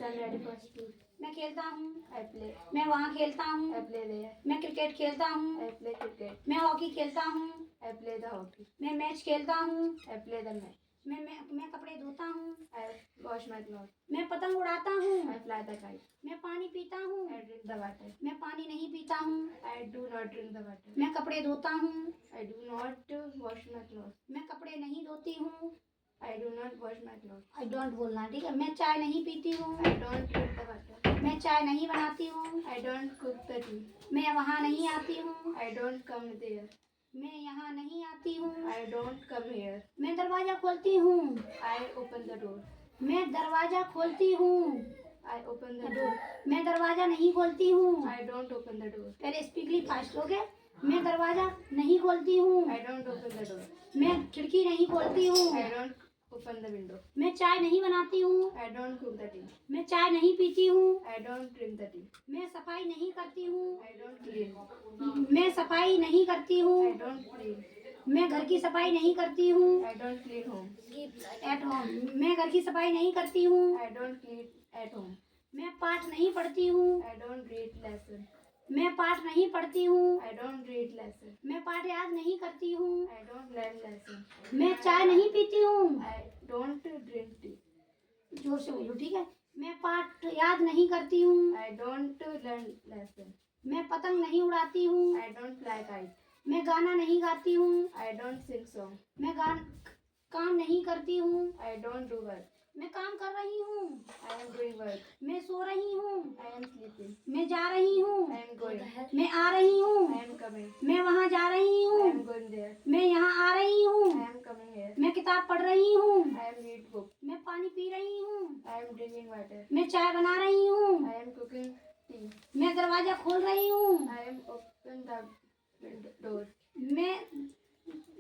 I'm ready for school. मैं खेलता हूँ। I play. मैं वहाँ खेलता हूँ। I play there. मैं क्रिकेट खेलता हूँ। I play cricket. मैं हॉकी खेलता हूँ। I play the hockey. मैं मैच खेलता हूँ। I play the match. मैं कपड़े धोता हूँ। I wash my clothes. मैं पतंग उड़ाता हूँ। I fly the kite. मैं पानी पीता हूँ। I drink the water. मैं पानी नहीं पीता हूँ। I do not drink the water. मैं कपड़े धोता हूँ। I do not wash my clothes. मैं कपड़े नहीं धोती हूँ। I do not wash my clothes. I don't बोलना, ठीक है। मैं चाय नहीं पीती हूँ। I don't drink the water. मैं चाय नहीं बनाती हूँ। I don't cook the tea. मैं वहाँ नहीं आती हूँ। I don't come there. मैं यहाँ नहीं आती हूँ। I don't come here. मैं दरवाजा खोलती हूँ। I open the door. मैं दरवाजा खोलती हूँ। I open the door. मैं दरवाजा नहीं खोलती हूँ। I don't open the door. पहले स्पीकली फास्ट हो गए। मैं दरवाजा नहीं खोलती हूँ। I don't open the door. मैं खिड़की नहीं खोलती हूँ। I don't open the window. मैं चाय नहीं बनाती हूँ। I don't cook the tea. मैं चाय नहीं पीती हूँ। I don't drink the tea. मैं सफाई नहीं करती हूँ। I don't clean. मैं सफाई नहीं करती हूँ। I don't clean. मैं घर की सफाई नहीं करती हूँ। I don't clean home. At home. मैं घर की सफाई नहीं करती हूँ। I don't clean at home. मैं पाठ नहीं पढ़ती हूँ। I don't read lesson. मैं पाठ नहीं पढ़ती हूँ। I don't read lesson. मैं पाठ याद नहीं करती हूँ। I don't learn lesson. मैं चाय नहीं पीती हूँ। I don't drink tea. जोर से बोलो, ठीक है। मैं पाठ याद नहीं करती हूँ। I don't learn lesson. मैं पतंग नहीं उड़ाती हूँ। I don't fly kite. मैं गाना नहीं गाती हूँ। I don't sing song. मैं काम नहीं करती हूँ। I don't do work. मैं काम कर रही हूँ। I am doing work. मैं सो रही हूँ। I am sleeping. मैं जा रही हूँ। I am going. मैं आ रही I हूँ। am coming. मैं वहाँ जा रही I हूँ। am going there. मैं यहाँ आ रही हूँ। I am coming here. मैं किताब पढ़ रही हूँ। I am read book. मैं पानी पी रही हूँ। I am drinking water. मैं चाय बना रही हूँ। I am cooking tea. मैं दरवाजा खोल रही हूँ। I am open the window door. मैं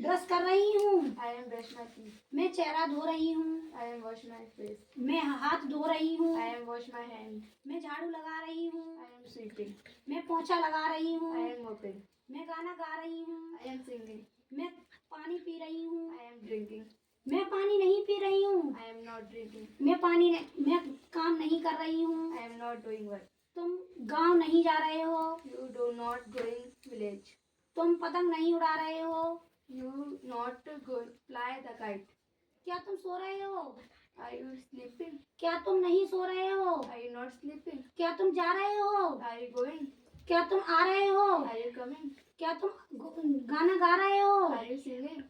ब्रश कर रही हूँ। I am brush my teeth. मैं चेहरा धो रही हूँ। I am wash my face. मैं हाथ धो रही हूँ। I am wash my hand. मैं झाड़ू लगा रही हूँ। I am sweeping. मैं पोंछा लगा रही हूँ। I am mopping. मैं गाना गा रही हूँ। I am singing. मैं पानी पी रही हूँ। I am drinking. मैं पानी नहीं पी रही हूँ। I am not drinking. मैं काम नहीं कर रही हूँ। I am not doing work. तुम गांव नहीं जा रहे हो। You do not going village. तुम पतंग नहीं उड़ा रहे हो। You not go fly the kite. क्या तुम सो रहे हो? Are you sleeping? क्या तुम नहीं सो रहे हो? Are you not sleeping? क्या तुम जा रहे हो? Are you going? क्या तुम आ रहे हो? Are you coming? क्या तुम गाना गा रहे हो? Are you singing?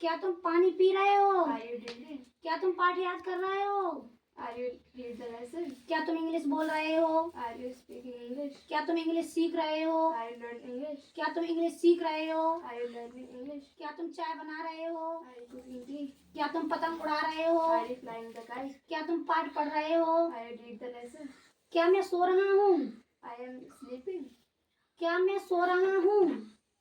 क्या तुम पानी पी रहे हो? Are you drinking? क्या तुम पाठ याद कर रहे हो? Are you read the lesson? क्या तुम इंग्लिश बोल रहे हो? Are you speaking English? क्या तुम इंग्लिश सीख रहे हो? Are you learning English? क्या तुम इंग्लिश सीख रहे हो? Are you learning English? क्या तुम चाय बना रहे हो? Are you cooking tea? क्या तुम पतंग उड़ा रहे हो? Are you flying the kite? क्या तुम पाठ पढ़ रहे हो? Are you read the lesson? क्या मैं सो रहा हूँ? I am sleeping. क्या मैं सो रहा हूँ?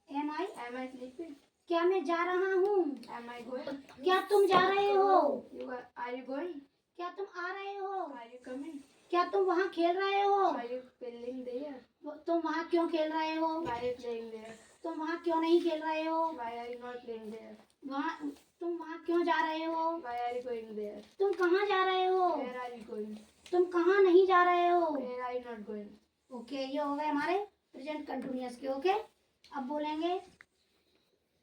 Am I? Am I sleeping? क्या मैं जा रहा हूँ? Am I going? क्या तुम जा रहे हो? Are you going? क्या तुम आ रहे हो? Are you coming? क्या तुम वहाँ खेल रहे हो? Are you playing there? तुम वहाँ क्यों खेल रहे हो? Why are you playing there? तुम वहाँ क्यों नहीं खेल रहे हो? Why are you not playing there? तुम वहाँ क्यों जा रहे हो? Why are you going there? तुम कहाँ जा रहे हो? Where are you going? तुम कहाँ नहीं जा रहे हो? Where are you not going? Okay, ये हो गए हमारे प्रेजेंट कंटिन्यूअस के। ओके, अब बोलेंगे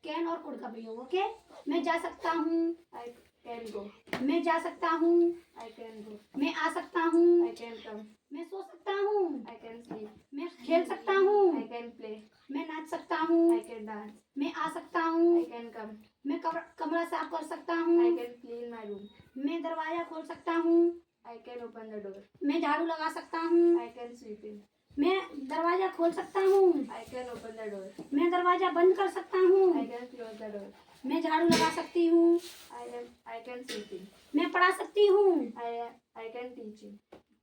कैन और कुड का प्रयोग। ओके, मैं जा सकता हूँ। I can go. मैं जा सकता हूँ। I can go. मैं आ सकता हूँ। I can come. मैं सो सकता हूँ। I can sleep. मैं खेल सकता हूँ। I can play. मैं नाच सकता हूँ। I can dance. मैं आ सकता हूँ। I can come. मैं कमरा साफ कर सकता हूँ। I can clean my room. मैं दरवाजा खोल सकता हूँ। I can open the door. मैं झाड़ू लगा सकता हूँ। I can sweep in. मैं दरवाजा खोल सकता हूँ। I can open the door. मैं दरवाजा बंद कर सकता हूँ। I can close the door. मैं झाड़ू लगा सकती हूँ। I can sweep in. मैं पढ़ा सकती हूँ। I can teach in.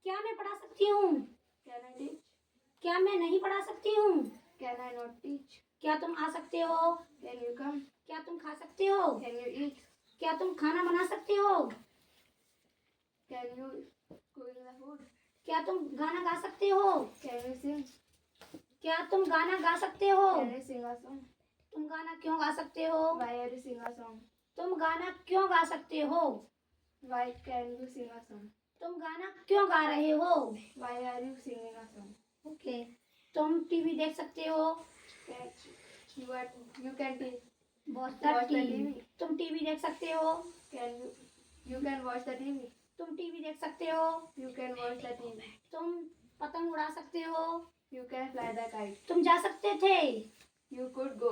क्या मैं पढ़ा सकती हूँ? Can I teach? क्या मैं नहीं पढ़ा सकती हूँ? Can I not teach? क्या तुम आ सकते हो? Can you come? क्या तुम खा सकते हो? Can you eat? क्या तुम खाना बना सकते हो? Can you cook the food? क्या तुम गाना गा सकते हो? Can you sing? क्या तुम गाना गा सकते हो? Can you sing a song? तुम गाना क्यों गा सकते हो? Why are you sing a song? तुम गाना क्यों गा सकते हो? Why can you sing a song? तुम गाना क्यों गा रहे हो? Why are you singing a song? Okay. तुम टीवी देख सकते हो? You can watch the Watch the TV. TV. तुम टीवी देख सकते हो? you can watch the TV. तुम टीवी देख सकते हो? You can watch the TV. तुम पतंग उड़ा सकते हो? You can fly the kite. तुम जा सकते थे? You could go.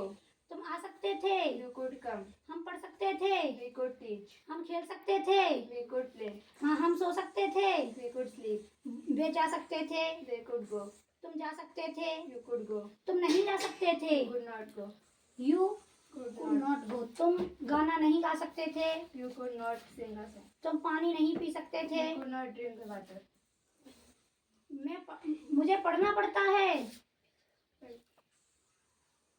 तुम आ सकते थे? You could come. हम पढ़ सकते थे? We could teach. हम खेल सकते थे? We could play. हाँ, हम सो सकते थे? We could sleep. वे जा सकते थे? They could go. तुम जा सकते थे? You could go. तुम नहीं जा सकते थे? You could not go. You Could could not. Not go. तुम गाना नहीं गा सकते थे? You could not sing a song. तुम पानी नहीं पी सकते थे? You could not drink the water. मुझे पढ़ना पड़ता है।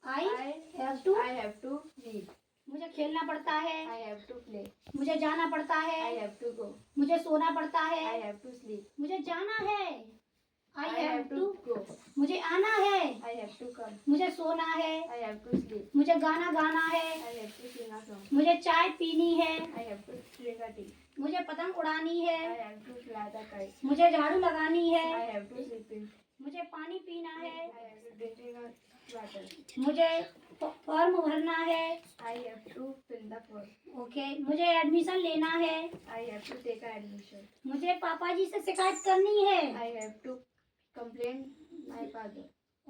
I have to. I have to read. मुझे खेलना पड़ता है। I have to play. मुझे जाना पड़ता I है। have to go. मुझे सोना पड़ता I है। have to sleep. मुझे जाना है। I I have have to. to go. मुझे आना है। I have to come. मुझे सोना है। I have to sleep. मुझे गाना गाना है। I have to sing a song. मुझे चाय पीनी है। I have to drink a tea. मुझे पतंग उड़ानी है। I have to fly the kite. मुझे झाड़ू लगानी है। I have to sleep in. मुझे पानी पीना I है। have to drink a water. मुझे फॉर्म भरना है। I have to fill the form. Okay. मुझे एडमिशन लेना है। I have to take a admission. मुझे पापा जी से शिकायत करनी है। I have to complain my father.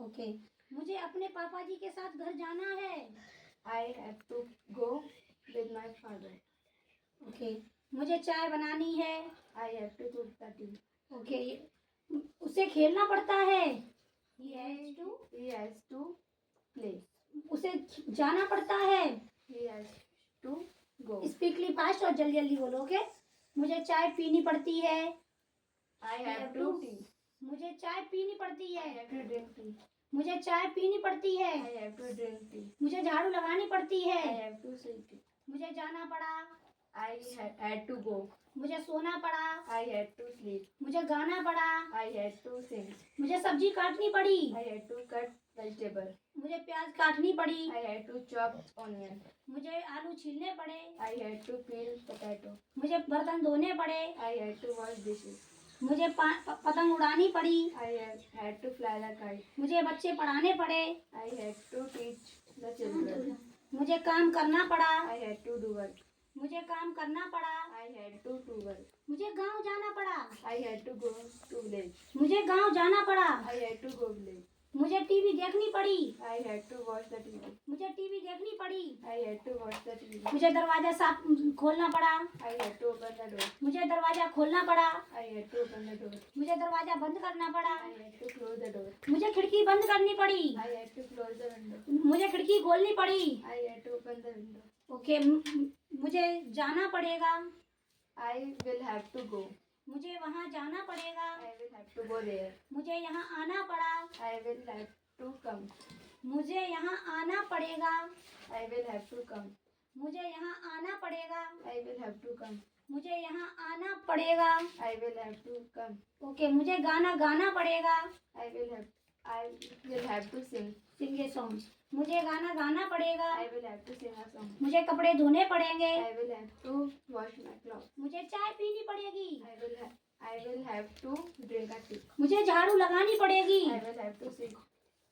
Okay. मुझे अपने पापा जी के साथ घर जाना है। I have to go with my father. Okay. मुझे चाय बनानी है। I have to cook the tea. Okay. उसे खेलना पड़ता है। He has to। He has to play. उसे जाना पड़ता है। He has to go. स्पीकली फास्ट और जल्दी जल्दी बोलो। ओके। मुझे चाय पीनी पड़ती है। I have to tea. मुझे चाय पीनी पड़ती I है। have to drink tea. मुझे चाय पीनी पड़ती है। I have to drink tea. मुझे झाड़ू लगानी पड़ती I है। have to sweep it. मुझे जाना पड़ा। I had to go. मुझे सोना पड़ा। I had to sleep. मुझे गाना पड़ा। I had to sing. मुझे सब्जी काटनी पड़ी। I had to cut vegetable. मुझे प्याज काटनी पड़ी। I had to chop onion. मुझे आलू छीलने पड़े। I had to peel potato. मुझे बर्तन धोने पड़े। I had to wash dishes. मुझे पतंग उड़ानी पड़ी। I had to fly the kite. मुझे बच्चे पढ़ाने पड़े। I had to teach the children. मुझे काम करना पड़ा। I had to do work. मुझे काम करना पड़ा। I had to do work. मुझे गांव जाना पड़ा। I had to go to village. मुझे गांव जाना पड़ा। I had to go village. मुझे टीवी देखनी पड़ी। I had to watch the TV. मुझे टीवी देखनी पड़ी। I had to watch the TV. मुझे दरवाजा साफ खोलना पड़ा। I had to open the door. मुझे दरवाजा खोलना पड़ा। I had to open the door. मुझे दरवाजा बंद करना पड़ा। I had to close the door. मुझे खिड़की बंद करनी पड़ी। I had to close the window. मुझे खिड़की खोलनी पड़ी। I had to open the window. Okay. मुझे जाना पड़ेगा। I will have to go. मुझे वहाँ जाना पड़ेगा। I will have to go there. मुझे यहाँ आना पड़ा। I will have to come. मुझे यहाँ आना पड़ेगा। I will have to come. मुझे यहाँ आना पड़ेगा। I will have to come. मुझे यहाँ आना पड़ेगा। I will have to come. Okay. मुझे गाना गाना पड़ेगा। I will have to sing. Sing a song. मुझे गाना गाना पड़ेगा। I will have to sing a song. मुझे कपड़े धोने पड़ेंगे। I will have to wash my clothes. मुझे चाय पीनी पड़ेगी। I will have to drink a tea. मुझे झाड़ू लगानी पड़ेगी। I will have to sing.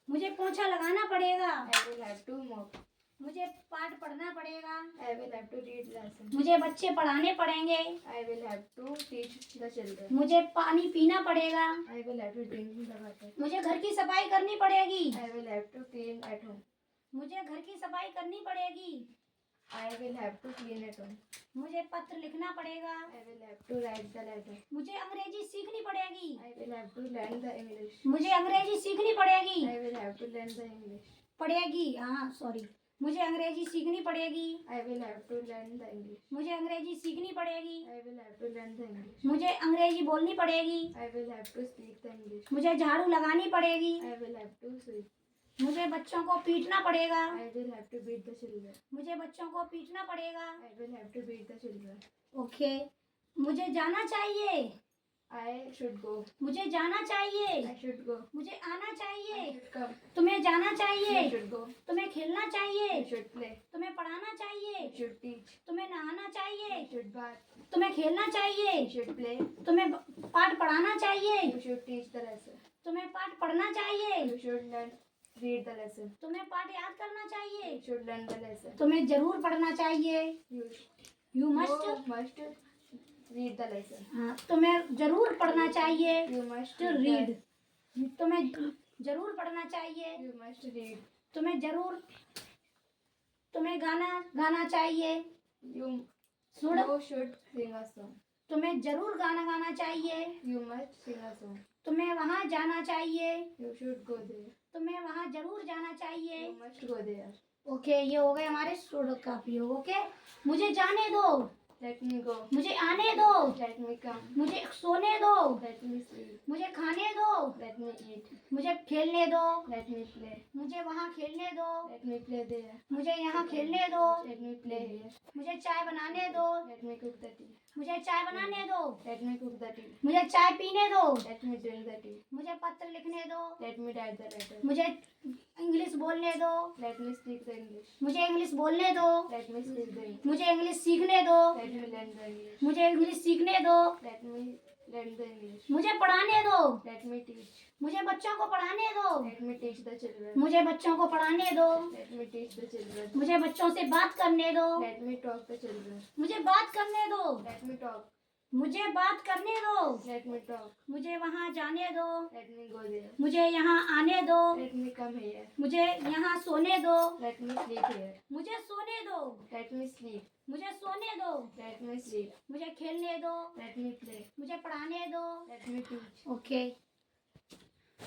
मुझे पोछा लगाना पड़ेगा। I will have to mop. मुझे पाठ पढ़ना पड़ेगा। I will have to read lessons. मुझे बच्चे पढ़ाने पड़ेंगे। I will have to teach the children. मुझे पानी पीना पड़ेगा। I will have to drink the water. मुझे घर की सफाई करनी पड़ेगी। I will have to clean at home. मुझे घर की सफाई करनी पड़ेगी। I will have to clean at home. मुझे पत्र लिखना पड़ेगा। I will have to write the letter. मुझे अंग्रेजी सीखनी पड़ेगी। I will have to learn the English. मुझे अंग्रेजी सीखनी पड़ेगी। I will have to learn the English. पड़ेगी, हाँ सॉरी। मुझे अंग्रेजी सीखनी पड़ेगी। I will have to learn the English. मुझे अंग्रेजी सीखनी पड़ेगी। I will have to learn the English. मुझे अंग्रेजी बोलनी पड़ेगी। I will have to speak the English. मुझे झाड़ू लगानी पड़ेगी। I will have to sweep. मुझे बच्चों को पीटना पड़ेगा। I will have to beat the children. मुझे बच्चों को पीटना पड़ेगा। I will have to beat the children. Okay. मुझे जाना चाहिए। I should go. मुझे जाना चाहिए, I should go. मुझे आना I चाहिए, should come. तुम्हें जाना You चाहिए, should go. तुम्हें खेलना चाहिए, You should play. तुम्हें पढ़ाना चाहिए, You should teach. तुम्हें नहाना चाहिए, You should bath. तुम्हें खेलना चाहिए, You should play. तुम्हें पाठ पढ़ाना चाहिए, You should teach the lesson. तुम्हें पाठ पढ़ना चाहिए, You should read the lesson. तुम्हें पाठ याद करना चाहिए, You should learn the lesson. तुम्हें जरूर पढ़ना चाहिए, You you must, must read the lesson. हाँ, तुम्हें जरूर पढ़ना चाहिए, You must रीड, तुम्हें जरूर पढ़ना चाहिए, You must read. तुम्हें जरूर, तुम्हें गाना गाना चाहिए, You soon, you should sing a song. तुम्हें जरूर गाना गाना चाहिए, You must sing a song. तुम्हें वहाँ जाना चाहिए, You should go there. तुम्हें वहाँ जरूर जाना चाहिए। You must go there. Okay, ये हो गए हमारे स्टूडियो का प्रयोग। ओके, मुझे जाने दो, Let me go. मुझे आने दो, Let me come. मुझे सोने दो, Let me sleep. मुझे खाने दो, Let me eat. मुझे खेलने दो, Let me play. मुझे वहाँ खेलने दो, Let me play there. मुझे यहाँ खेलने दो, Let me play here. मुझे चाय बनाने दो, Let me cook the tea. मुझे चाय बनाने दो, Let me cook the tea. मुझे चाय पीने दो, Let me drink the tea. मुझे पत्र लिखने दो, Let me write the letter. मुझे इंग्लिश बोलने दो, Let me speak the English. मुझे इंग्लिश बोलने दो, Let me speak the English. मुझे इंग्लिश सीखने दो, Let me learn the English. मुझे इंग्लिश सीखने दो, Let me learn the English. मुझे पढ़ाने दो, Let me teach. मुझे बच्चों को पढ़ाने दो, Let me teach the children. मुझे बच्चों को पढ़ाने दो, Let me teach the children. मुझे बच्चों से बात करने दो, Let me talk the children. मुझे बात करने दो, Let me talk. मुझे बात करने दो, Let me talk. मुझे वहाँ जाने दो, Let me go there. मुझे यहाँ आने दो, Let me come here. मुझे यहाँ सोने दो, Let me sleep here. मुझे सोने दो, Let me sleep. मुझे सोने दो, Let me sleep. मुझे खेलने दो, Let me play. मुझे पढ़ाने दो। Let me teach. ओके।